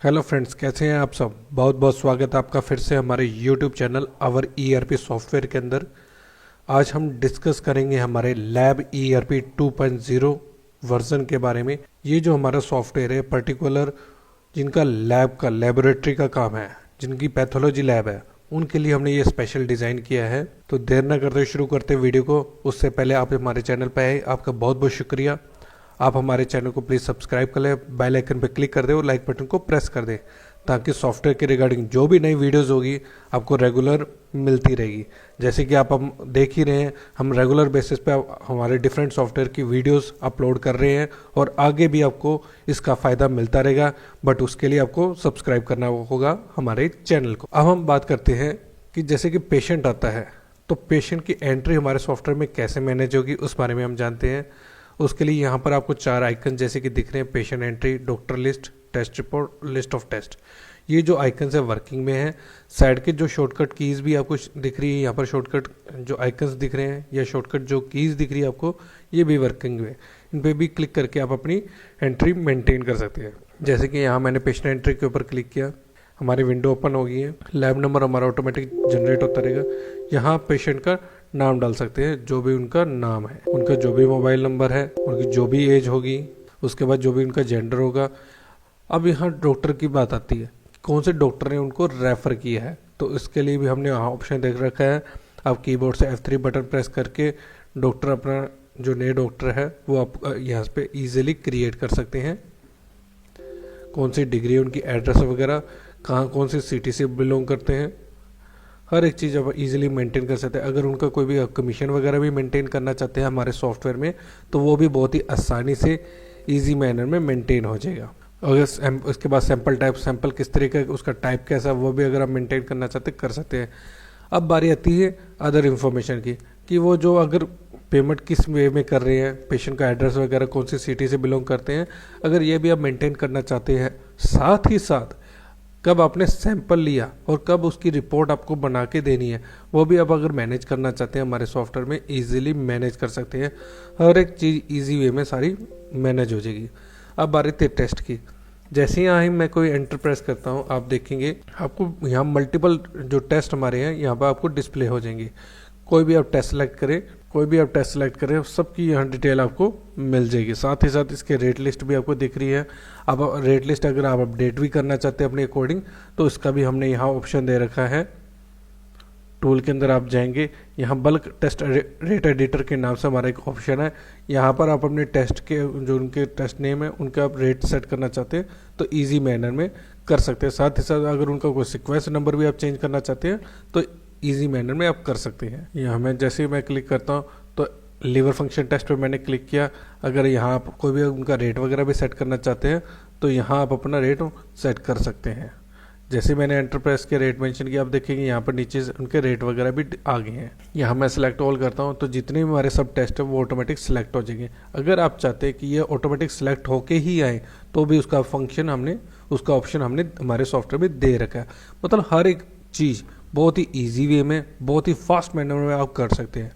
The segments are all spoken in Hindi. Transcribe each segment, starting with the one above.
हेलो फ्रेंड्स, कैसे हैं आप सब। बहुत बहुत स्वागत है आपका फिर से हमारे YouTube channel our ERP software के अंदर। आज हम डिस्कस करेंगे हमारे लैब ईआरपी 2.0 वर्जन के बारे में। ये जो हमारा सॉफ्टवेयर है पर्टिकुलर जिनका लैब का लेबोरेटरी का काम है, जिनकी पैथोलॉजी लैब है, उनके लिए हमने ये स्पेशल डिज़ाइन किया है। तो देर न करते शुरू करते वीडियो को। उससे पहले आप हमारे चैनल पर आए, आपका बहुत बहुत शुक्रिया। आप हमारे चैनल को प्लीज़ सब्सक्राइब कर लें, बेल आइकन पर क्लिक कर दें और लाइक बटन को प्रेस कर दें, ताकि सॉफ्टवेयर के रिगार्डिंग जो भी नई वीडियोस होगी आपको रेगुलर मिलती रहेगी। जैसे कि हम देख ही रहे हैं, हम रेगुलर बेसिस पे हमारे डिफरेंट सॉफ्टवेयर की वीडियोस अपलोड कर रहे हैं और आगे भी आपको इसका फ़ायदा मिलता रहेगा। बट उसके लिए आपको सब्सक्राइब करना होगा हमारे चैनल को। अब हम बात करते हैं कि जैसे कि पेशेंट आता है तो पेशेंट की एंट्री हमारे सॉफ्टवेयर में कैसे मैनेज होगी, उस बारे में हम जानते हैं। उसके लिए यहाँ पर आपको 4 आइकन जैसे कि दिख रहे हैं, patient entry, doctor list, test report, list of test. ये जो आइकन है वर्किंग में है। साइड के जो शॉर्टकट कीज़ भी आपको दिख रही है, यहाँ पर शॉर्टकट जो आइकन्स दिख रहे हैं या शॉर्टकट जो कीज़ दिख रही है आपको, ये भी वर्किंग में। इन पर भी क्लिक करके आप अपनी एंट्री मेंटेन कर सकते हैं। जैसे कि यहाँ मैंने पेशेंट एंट्री के ऊपर क्लिक किया, हमारी विंडो ओपन हो गई है। लैब नंबर हमारा ऑटोमेटिक जनरेट होता रहेगा। यहाँ पेशेंट का नाम डाल सकते हैं, जो भी उनका नाम है, उनका जो भी मोबाइल नंबर है, उनकी जो भी एज होगी, उसके बाद जो भी उनका जेंडर होगा। अब यहाँ डॉक्टर की बात आती है, कौन से डॉक्टर ने उनको रेफ़र किया है, तो इसके लिए भी हमने यहाँ ऑप्शन देख रखा है। आप कीबोर्ड से F3 बटन प्रेस करके डॉक्टर अपना जो नए डॉक्टर है वो आप यहाँ पे ईजिली क्रिएट कर सकते हैं। कौन सी डिग्री है उनकी, एड्रेस वगैरह, कहाँ कौन सी सिटी से बिलोंग करते हैं, हर एक चीज़ आप इजीली मेंटेन कर सकते हैं। अगर उनका कोई भी कमीशन वगैरह भी मेंटेन करना चाहते हैं हमारे सॉफ्टवेयर में, तो वो भी बहुत ही आसानी से इजी मैनर में मेंटेन हो जाएगा। अगर उसके बाद सैंपल टाइप, सैंपल किस तरीके का, उसका टाइप कैसा, वो भी अगर आप मेंटेन करना चाहते कर सकते हैं। अब बारी आती है अदर इन्फॉर्मेशन की, कि वो जो अगर पेमेंट किस वे में कर रहे हैं, पेशेंट का एड्रेस वगैरह, कौन सी सिटी से बिलोंग करते हैं, अगर ये भी आप मेंटेन करना चाहते हैं। साथ ही साथ कब आपने सैंपल लिया और कब उसकी रिपोर्ट आपको बना के देनी है, वो भी आप अगर मैनेज करना चाहते हैं हमारे सॉफ्टवेयर में इजीली मैनेज कर सकते हैं। हर एक चीज़ इजी वे में सारी मैनेज हो जाएगी। अब बारी थी टेस्ट की। जैसे ही यहाँ मैं कोई एंटर प्रेस करता हूँ, आप देखेंगे आपको यहाँ मल्टीपल जो टेस्ट हमारे हैं यहाँ पर आपको डिस्प्ले हो जाएंगे। कोई भी आप टेस्ट सेलेक्ट करें, सबकी यहाँ डिटेल आपको मिल जाएगी। साथ ही साथ इसके रेट लिस्ट भी आपको दिख रही है। अब रेट लिस्ट अगर आप अपडेट भी करना चाहते हैं अपने अकॉर्डिंग, तो इसका भी हमने यहाँ ऑप्शन दे रखा है। टूल के अंदर आप जाएंगे, यहाँ बल्क टेस्ट रेट एडिटर के नाम से हमारा एक ऑप्शन है। यहाँ पर आप अपने टेस्ट के जो उनके टेस्ट नेम है उनका आप रेट सेट करना चाहते हैं तो ईजी मैनर में कर सकते हैं। साथ ही साथ अगर उनका कोई सीक्वेंस नंबर भी आप चेंज करना चाहते हैं तो इजी मैनर में आप कर सकते हैं। यहाँ मैं जैसे ही मैं क्लिक करता हूँ तो लीवर फंक्शन टेस्ट पे मैंने क्लिक किया। अगर यहाँ आप कोई भी उनका रेट वगैरह भी सेट करना चाहते हैं तो यहाँ आप अपना रेट सेट कर सकते हैं। जैसे मैंने एंटर प्रेस के रेट मेंशन किया, आप देखेंगे यहाँ पर नीचे उनके रेट वगैरह भी आ गए हैं। यहाँ मैं सेलेक्ट ऑल करता हूँ तो जितने भी हमारे सब टेस्ट है वो ऑटोमेटिक सेलेक्ट हो जाएंगे। अगर आप चाहते हैं कि ये ऑटोमेटिक सेलेक्ट होके ही आए तो भी उसका ऑप्शन हमने हमारे सॉफ्टवेयर में दे रखा है। मतलब हर एक चीज़ बहुत ही ईजी वे में, बहुत ही फास्ट मैनर में आप कर सकते हैं।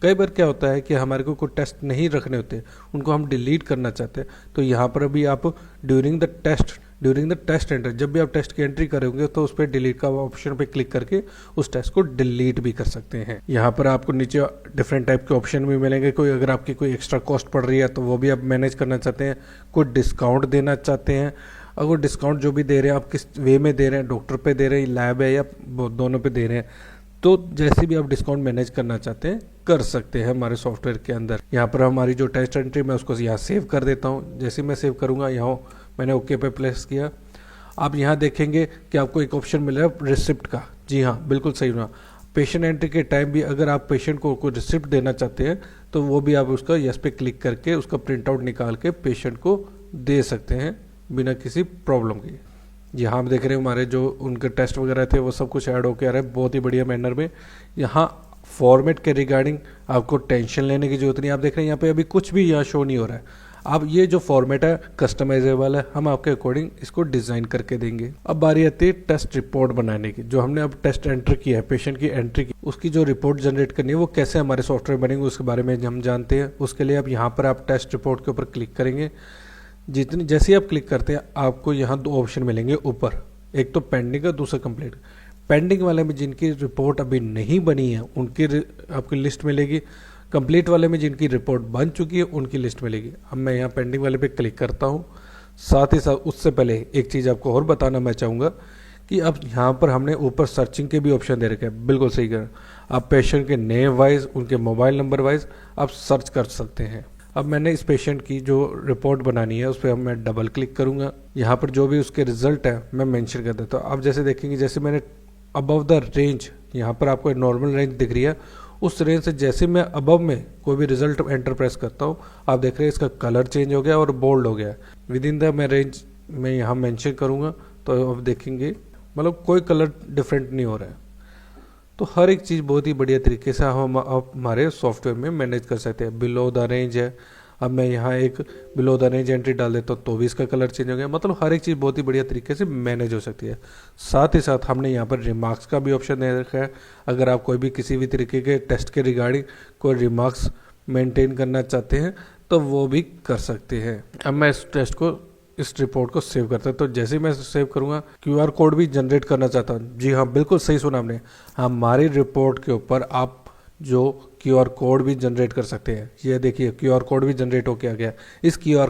कई बार क्या होता है कि हमारे को कोई टेस्ट नहीं रखने होते, उनको हम डिलीट करना चाहते हैं, तो यहाँ पर अभी आप ड्यूरिंग द टेस्ट एंटर, जब भी आप टेस्ट की एंट्री करोगे तो उस पर डिलीट का ऑप्शन पे क्लिक करके उस टेस्ट को डिलीट भी कर सकते हैं। यहाँ पर आपको नीचे डिफरेंट टाइप के ऑप्शन भी मिलेंगे। कोई अगर आपकी कोई एक्स्ट्रा कॉस्ट पड़ रही है तो वो भी आप मैनेज करना चाहते हैं। कोई डिस्काउंट देना चाहते हैं, अगर डिस्काउंट जो भी दे रहे हैं आप किस वे में दे रहे हैं, डॉक्टर पे दे रहे हैं, लैब है या दोनों पे दे रहे हैं, तो जैसे भी आप डिस्काउंट मैनेज करना चाहते हैं कर सकते हैं हमारे सॉफ्टवेयर के अंदर। यहाँ पर हमारी जो टेस्ट एंट्री मैं उसको यहाँ सेव कर देता हूँ। जैसे मैं सेव करूँगा, यहाँ मैंने ओके पे प्रेस किया। आप यहाँ देखेंगे कि आपको एक ऑप्शन मिल रहा है रिसिप्ट का। जी हाँ, बिल्कुल सही हुआ। पेशेंट एंट्री के टाइम भी अगर आप पेशेंट को कोई रिसिप्ट देना चाहते हैं तो वो भी आप उसका यस पे क्लिक करके उसका प्रिंट आउट निकाल के पेशेंट को दे सकते हैं बिना किसी प्रॉब्लम के। यहाँ आप देख रहे हैं हमारे जो उनके टेस्ट वगैरह थे वो सब कुछ ऐड होकर आ रहा है बहुत ही बढ़िया मैनर में। यहाँ फॉर्मेट के रिगार्डिंग आपको टेंशन लेने की जरूरत नहीं। आप देख रहे हैं यहाँ पे अभी कुछ भी यहाँ शो नहीं हो रहा है। अब ये जो फॉर्मेट है कस्टमाइजेबल है, हम आपके अकॉर्डिंग इसको डिज़ाइन करके देंगे। अब बारी आती है टेस्ट रिपोर्ट बनाने की। जो हमने अब टेस्ट एंटर किया है, पेशेंट की एंट्री की, उसकी जो रिपोर्ट जनरेट करनी है वो कैसे हमारे सॉफ्टवेयर बनेंगे उसके बारे में हम जानते हैं। उसके लिए अब यहाँ पर आप टेस्ट रिपोर्ट के ऊपर क्लिक करेंगे। जितनी जैसे ही आप क्लिक करते हैं आपको यहाँ दो ऑप्शन मिलेंगे ऊपर, एक तो पेंडिंग का, दूसरा कंप्लीट। पेंडिंग वाले में जिनकी रिपोर्ट अभी नहीं बनी है उनकी आपकी लिस्ट मिलेगी, कंप्लीट वाले में जिनकी रिपोर्ट बन चुकी है उनकी लिस्ट मिलेगी। अब मैं यहाँ पेंडिंग वाले पे क्लिक करता हूँ। साथ ही साथ उससे पहले एक चीज़ आपको और बताना मैं चाहूँगा कि अब यहाँ पर हमने ऊपर सर्चिंग के भी ऑप्शन दे रखे हैं, बिल्कुल सही कर। आप पेशेंट के नेम वाइज, उनके मोबाइल नंबर वाइज आप सर्च कर सकते हैं। अब मैंने इस पेशेंट की जो रिपोर्ट बनानी है उस पर मैं डबल क्लिक करूँगा। यहाँ पर जो भी उसके रिजल्ट है मैं मेंशन कर देता हूँ। आप जैसे देखेंगे, जैसे मैंने अबव द रेंज, यहाँ पर आपको नॉर्मल रेंज दिख रही है, उस रेंज से जैसे मैं अबव में कोई भी रिजल्ट एंटर प्रेस करता हूँ, आप देख रहे हैं इसका कलर चेंज हो गया और बोल्ड हो गया। विद इन द मैं रेंज में यहाँ मेंशन करूँगा तो आप देखेंगे मतलब कोई कलर डिफरेंट नहीं हो रहा है। तो हर एक चीज़ बहुत ही बढ़िया तरीके से हम हमारे सॉफ्टवेयर में मैनेज कर सकते हैं। बिलो द रेंज है, अब मैं यहाँ एक बिलो द रेंज एंट्री डाल देता हूँ तो भी इसका कलर चेंज हो गया। मतलब हर एक चीज़ बहुत ही बढ़िया तरीके से मैनेज हो सकती है। साथ ही साथ हमने यहाँ पर रिमार्क्स का भी ऑप्शन दे रखा है। अगर आप कोई भी किसी भी तरीके के टेस्ट के रिगार्डिंग कोई रिमार्क्स मेंटेन करना चाहते हैं तो वो भी कर सकते हैं। अब मैं इस रिपोर्ट को सेव करता हूँ। तो जैसे ही मैं सेव करूँगा, क्यूआर कोड भी जनरेट करना चाहता हूँ। जी हाँ, बिल्कुल सही सुना आपने, हमारी रिपोर्ट के ऊपर आप जो क्यूआर कोड भी जनरेट कर सकते हैं। ये देखिए क्यूआर कोड भी जनरेट होके आ गया। इस क्यूआर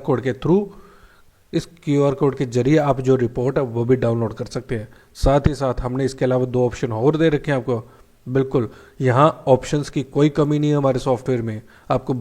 कोड के जरिए आप जो रिपोर्ट है वो भी डाउनलोड कर सकते हैं। साथ ही साथ हमने इसके अलावा दो ऑप्शन और दे रखे हैं आपको। बिल्कुल यहाँ ऑप्शंस की कोई कमी नहीं है हमारे सॉफ्टवेयर में। आपको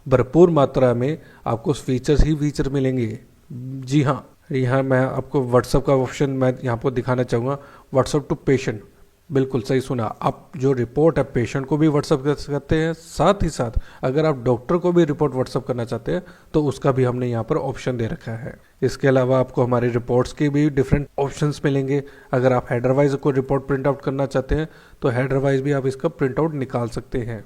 भरपूर मात्रा में आपको फीचर्स ही फीचर मिलेंगे। जी हाँ, यहाँ मैं आपको व्हाट्सअप का ऑप्शन मैं यहाँ पर दिखाना चाहूँगा, व्हाट्सअप टू पेशेंट। बिल्कुल सही सुना, आप जो रिपोर्ट है पेशेंट को भी व्हाट्सअप कर सकते हैं। साथ ही साथ अगर आप डॉक्टर को भी रिपोर्ट व्हाट्सअप करना चाहते हैं तो उसका भी हमने यहाँ पर ऑप्शन दे रखा है। इसके अलावा आपको हमारी रिपोर्ट्स के भी डिफरेंट ऑप्शंस मिलेंगे। अगर आप हेडर वाइज कोई रिपोर्ट प्रिंट आउट करना चाहते हैं तो हेडर वाइज भी आप इसका प्रिंट आउट निकाल सकते हैं।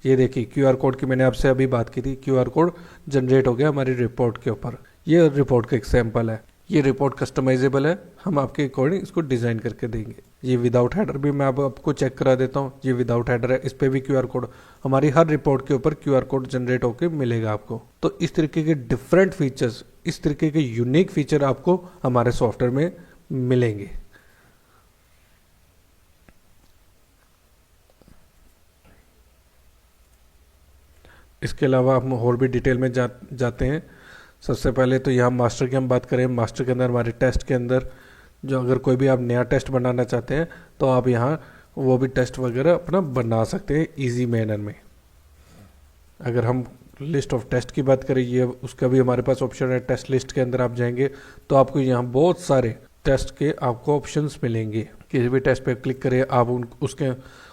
ये देखिए क्यूआर कोड की मैंने आपसे अभी बात की थी, क्यूआर कोड जनरेट हो गया हमारी रिपोर्ट के ऊपर। ये रिपोर्ट का एक सैंपल है। ये रिपोर्ट कस्टमाइजेबल है, हम आपके अकॉर्डिंग इसको डिज़ाइन करके देंगे। ये विदाउट हेडर भी मैं आपको चेक करा देता हूँ। ये विदाउट हेडर है, इस पे भी क्यूआर कोड, हमारी हर रिपोर्ट के ऊपर क्यूआर कोड जनरेट होके मिलेगा आपको। तो इस तरीके के डिफरेंट फीचर्स, इस तरीके के यूनिक फीचर आपको हमारे सॉफ्टवेयर में मिलेंगे। इसके अलावा हम और भी डिटेल में जाते हैं। सबसे पहले तो यहाँ मास्टर की हम बात करें। मास्टर के अंदर हमारे टेस्ट के अंदर जो अगर कोई भी आप नया टेस्ट बनाना चाहते हैं तो आप यहाँ वो भी टेस्ट वगैरह अपना बना सकते हैं इजी मैनर में। अगर हम लिस्ट ऑफ टेस्ट की बात करें, ये उसका भी हमारे पास ऑप्शन है। टेस्ट लिस्ट के अंदर आप जाएंगे तो आपको यहाँ बहुत सारे टेस्ट के आपको ऑप्शंस मिलेंगे। किसी भी टेस्ट पे क्लिक करें आप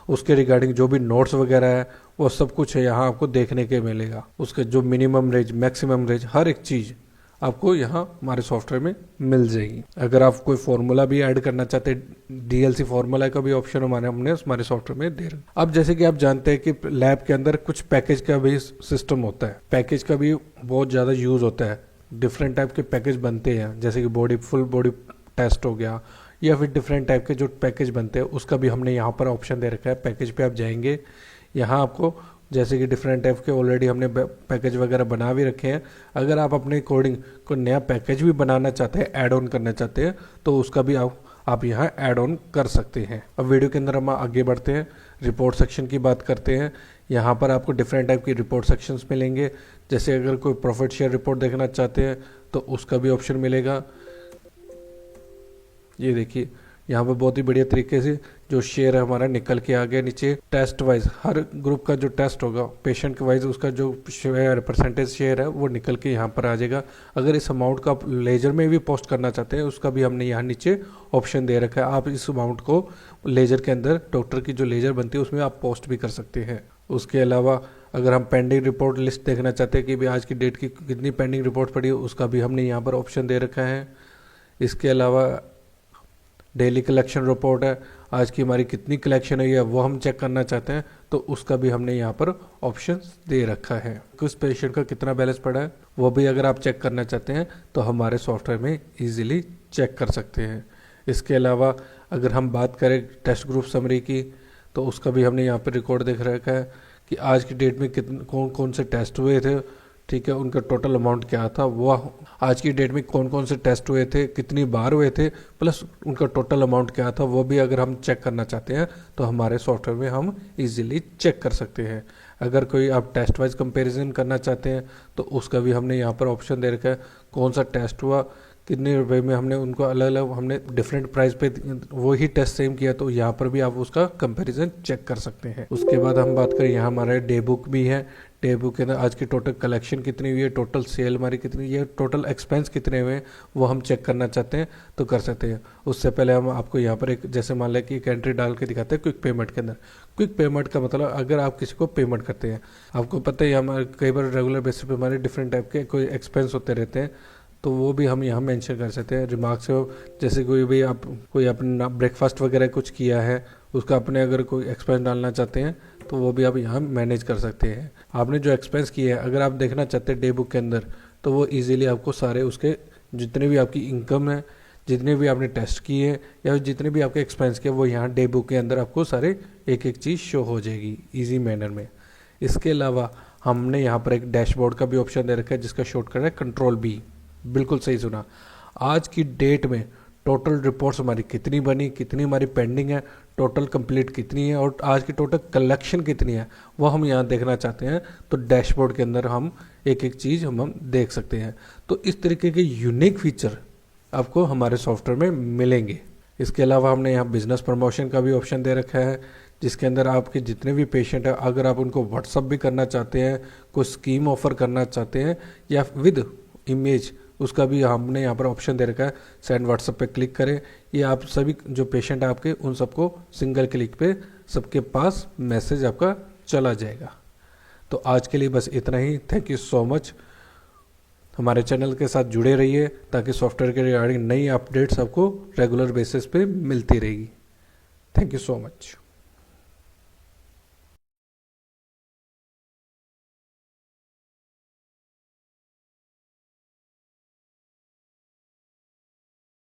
उसके रिगार्डिंग जो भी नोट्स वगैरह है वो सब कुछ है यहाँ आपको देखने के मिलेगा। उसके जो मिनिमम रेंज, मैक्सिमम रेंज, हर एक चीज़ आपको यहाँ हमारे सॉफ्टवेयर में मिल जाएगी। अगर आप कोई फार्मूला भी ऐड करना चाहते हैं, डीएलसी फार्मूला का भी ऑप्शन हमने हमारे सॉफ्टवेयर में दे रखा। अब जैसे कि आप जानते हैं कि लैब के अंदर कुछ पैकेज का भी सिस्टम होता है, पैकेज का भी बहुत ज़्यादा यूज़ होता है। डिफरेंट टाइप के पैकेज बनते हैं, जैसे कि फुल बॉडी टेस्ट हो गया या फिर डिफरेंट टाइप के जो पैकेज बनते हैं उसका भी हमने यहाँ पर ऑप्शन दे रखा है। पैकेज पे आप जाएंगे, यहाँ आपको जैसे कि डिफरेंट टाइप के ऑलरेडी हमने पैकेज वगैरह बना भी रखे हैं। अगर आप अपने अकॉर्डिंग कोई नया पैकेज भी बनाना चाहते हैं, ऐड ऑन करना चाहते हैं तो उसका भी आप यहाँ ऐड ऑन कर सकते हैं। अब वीडियो के अंदर हम आगे बढ़ते हैं, रिपोर्ट सेक्शन की बात करते हैं। यहाँ पर आपको डिफरेंट टाइप की रिपोर्ट सेक्शंस मिलेंगे। जैसे अगर कोई प्रॉफिट शेयर रिपोर्ट देखना चाहते हैं तो उसका भी ऑप्शन मिलेगा। ये देखिए यहाँ पर बहुत ही बढ़िया तरीके से जो शेयर है हमारा निकल के आ गया नीचे। टेस्ट वाइज हर ग्रुप का जो टेस्ट होगा पेशेंट के वाइज उसका जो शेयर परसेंटेज शेयर है वो निकल के यहाँ पर आ जाएगा। अगर इस अमाउंट को आप लेजर में भी पोस्ट करना चाहते हैं उसका भी हमने यहाँ नीचे ऑप्शन दे रखा है। आप इस अमाउंट को लेजर के अंदर डॉक्टर की जो लेजर बनती है उसमें आप पोस्ट भी कर सकते हैं। उसके अलावा अगर हम पेंडिंग रिपोर्ट लिस्ट देखना चाहते हैं कि भाई आज की डेट की कितनी पेंडिंग रिपोर्ट पड़ी है उसका भी हमने यहाँ पर ऑप्शन दे रखा है। इसके अलावा डेली कलेक्शन रिपोर्ट है, आज की हमारी कितनी कलेक्शन हुई है वो हम चेक करना चाहते हैं तो उसका भी हमने यहाँ पर ऑप्शन दे रखा है। किस पेशेंट का कितना बैलेंस पड़ा है वो भी अगर आप चेक करना चाहते हैं तो हमारे सॉफ्टवेयर में इजीली चेक कर सकते हैं। इसके अलावा अगर हम बात करें टेस्ट ग्रुप समरी की तो उसका भी हमने यहाँ पर रिकॉर्ड देख रखा है कि आज की डेट में कौन कौन से टेस्ट हुए थे, ठीक है, उनका टोटल अमाउंट क्या था, वो आज की डेट में कौन कौन से टेस्ट हुए थे, कितनी बार हुए थे, प्लस उनका टोटल अमाउंट क्या था, वो भी अगर हम चेक करना चाहते हैं तो हमारे सॉफ्टवेयर में हम इजीली चेक कर सकते हैं। अगर कोई आप टेस्ट वाइज कंपैरिजन करना चाहते हैं तो उसका भी हमने यहाँ पर ऑप्शन दे रखा है, कौन सा टेस्ट हुआ, कितने रुपए में, हमने उनको अलग अलग, हमने डिफरेंट प्राइस पे वो ही टेस्ट सेम किया, तो यहाँ पर भी आप उसका कंपैरिजन चेक कर सकते हैं। उसके बाद हम बात करें, यहाँ हमारा डे बुक भी है। डे बुक के अंदर आज की टोटल कलेक्शन कितनी हुई है, टोटल सेल हमारी कितनी है, टोटल एक्सपेंस कितने हुए हैं, वो हम चेक करना चाहते हैं तो कर सकते हैं। उससे पहले हम आपको यहाँ पर एक, जैसे मान लें कि एक एंट्री डाल के दिखाते हैं क्विक पेमेंट के अंदर। क्विक पेमेंट का मतलब अगर आप किसी को पेमेंट करते हैं, आपको पता है हमारे कई बार रेगुलर बेसिस पे हमारे डिफरेंट टाइप के कोई एक्सपेंस होते रहते हैं, तो वो भी हम यहाँ मेंशन कर सकते हैं रिमार्क्स में। जैसे कोई अपना ब्रेकफास्ट वगैरह कुछ किया है, उसका अपने अगर कोई एक्सपेंस डालना चाहते हैं तो वो भी आप यहाँ मैनेज कर सकते हैं। आपने जो एक्सपेंस किए हैं अगर आप देखना चाहते हैं डे बुक के अंदर, तो वो इजीली आपको सारे उसके जितने भी आपकी इनकम है, जितने भी आपने टेस्ट किए हैं या जितने भी आपके एक्सपेंस किए, वो यहाँ डे बुक के अंदर आपको सारे एक एक चीज़ शो हो जाएगी ईजी मैनर में। इसके अलावा हमने यहाँ पर एक डैशबोर्ड का भी ऑप्शन दे रखा है जिसका शॉर्टकट है Ctrl+B। बिल्कुल सही सुना। आज की डेट में टोटल रिपोर्ट्स हमारी कितनी बनी, कितनी हमारी पेंडिंग है, टोटल कंप्लीट कितनी है और आज की टोटल कलेक्शन कितनी है, वो हम यहाँ देखना चाहते हैं तो डैशबोर्ड के अंदर हम एक एक चीज़ हम देख सकते हैं। तो इस तरीके के यूनिक फीचर आपको हमारे सॉफ्टवेयर में मिलेंगे। इसके अलावा हमने यहाँ बिजनेस प्रमोशन का भी ऑप्शन दे रखा है जिसके अंदर आपके जितने भी पेशेंट हैं अगर आप उनको व्हाट्सअप भी करना चाहते हैं, कोई स्कीम ऑफर करना चाहते हैं या विद इमेज, उसका भी हमने यहाँ पर ऑप्शन दे रखा है। सेंड व्हाट्सएप पे क्लिक करें, ये आप सभी जो पेशेंट है आपके उन सबको सिंगल क्लिक पे सबके पास मैसेज आपका चला जाएगा। तो आज के लिए बस इतना ही। Thank you so much. हमारे चैनल के साथ जुड़े रहिए ताकि सॉफ्टवेयर के रिगार्डिंग नई अपडेट्स आपको रेगुलर बेसिस पे मिलती रहेगी। Thank you so much.